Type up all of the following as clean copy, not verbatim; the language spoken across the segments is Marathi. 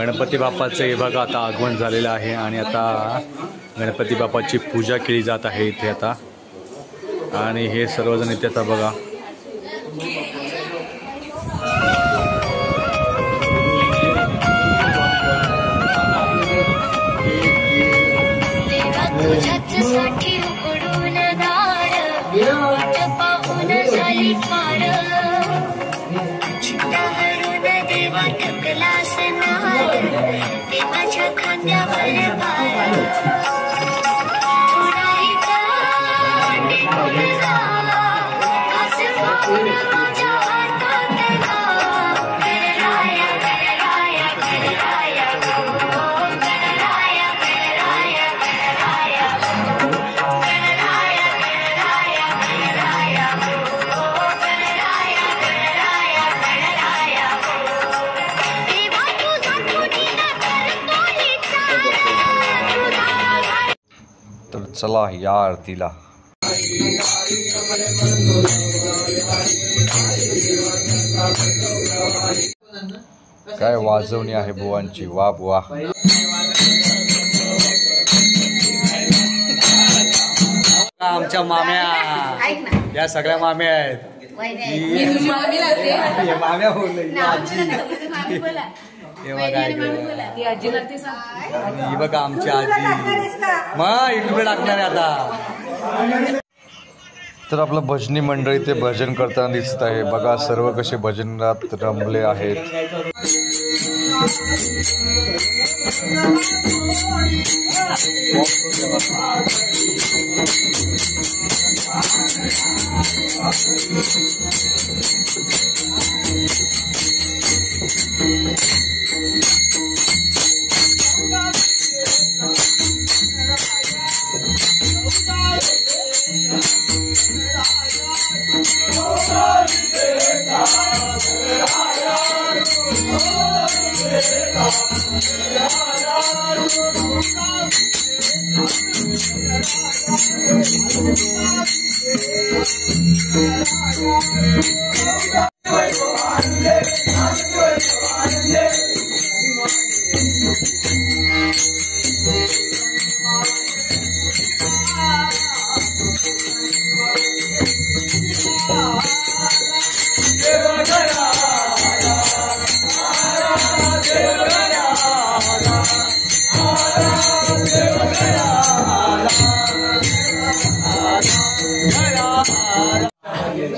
गणपती बाप्पाचं हे बघा आता आगमन झालेलं आहे आणि आता गणपती बाप्पाची पूजा केली जात आहे इथे आता। आणि हे सर्वजण इथे आता बघा तर चला या आरतीला। काय वाजवणी आहे बुवांची, वा बुवा। आमच्या माम्या या सगळ्या माम्या आहेत। माम्या ही बघा आमची आजी मग इकडे टाकणार आता। तर आपलं भजनी मंडळी ते भजन करताना दिसत आहे बघा, सर्व कसे भजनात रमले आहेत।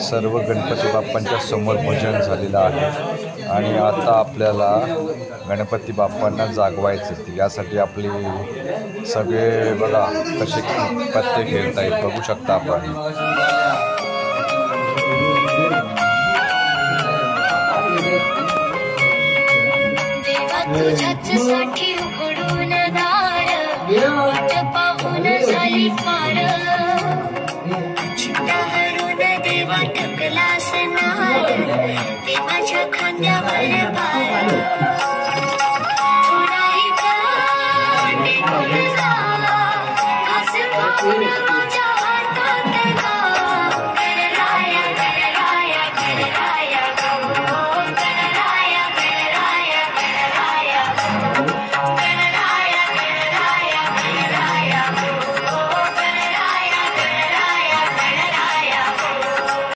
सर्व गणपती बाप्पांच्या समोर भजन झालेलं आहे आणि आता आपल्याला गणपती बाप्पांना जागवायचं, यासाठी आपले सगळे बघा कसे पत्ते खेळत आहेत, बघू शकता आपण। तुझ्यासाठी उघडून दार पाहून झाली फार।